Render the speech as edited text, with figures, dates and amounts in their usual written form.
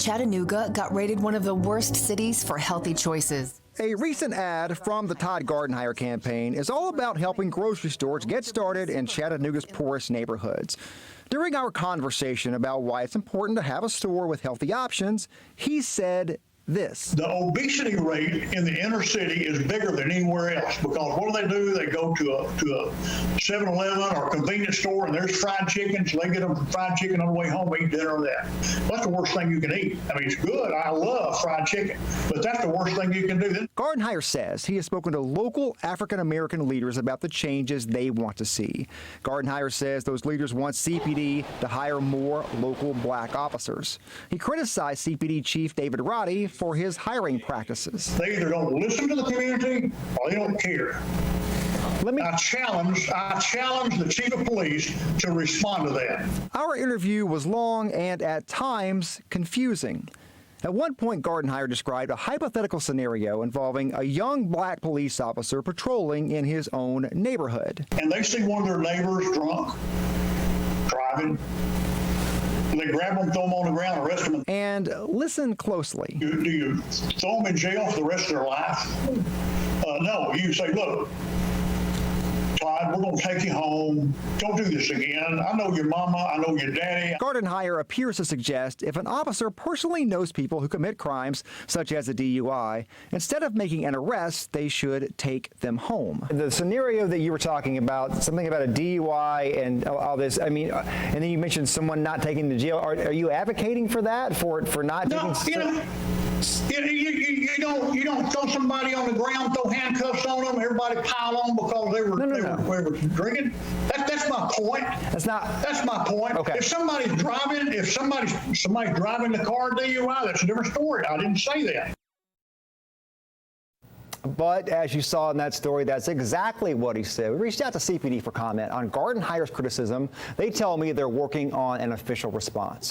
Chattanooga got rated one of the worst cities for healthy choices. A recent ad from the Todd Gardenhire campaign is all about helping grocery stores get started in Chattanooga's poorest neighborhoods. During our conversation about why it's important to have a store with healthy options, he said this. The obesity rate in the inner city is bigger than anywhere else because what do? They go to a 7-Eleven or a convenience store and there's fried chicken, so they get a fried chicken on the way home, eat dinner or that. That's the worst thing you can eat. I mean, it's good. I love fried chicken, but that's the worst thing you can do. Gardenhire says he has spoken to local African-American leaders about the changes they want to see. Gardenhire says those leaders want CPD to hire more local black officers. He criticized CPD Chief David Roddy for his hiring practices. They either don't listen to the community or they don't care. I challenge the chief of police to respond to that. Our interview was long and at times confusing. At one point, Gardenhire described a hypothetical scenario involving a young black police officer patrolling in his own neighborhood. And they see one of their neighbors drunk, driving. They grab them, throw them on the ground, arrest them. And listen closely. Do you throw them in jail for the rest of their life? No, you say, look, Todd, we're going to take you home. Don't do this again. I know your mama. I know your daddy. Gardenhire appears to suggest if an officer personally knows people who commit crimes, such as a DUI, instead of making an arrest, they should take them home. The scenario that you were talking about, something about a DUI and all this, I mean, and then you mentioned someone not taking to jail. Are you advocating for that, for not taking? You don't throw somebody on the ground, throw handcuffs on them, everybody pile on because they were drinking. That's my point. That's my point. Okay. If somebody's driving, somebody's driving the car DUI, that's a different story. I didn't say that. But as you saw in that story, that's exactly what he said. We reached out to CPD for comment on Gardenhire's criticism. They tell me they're working on an official response.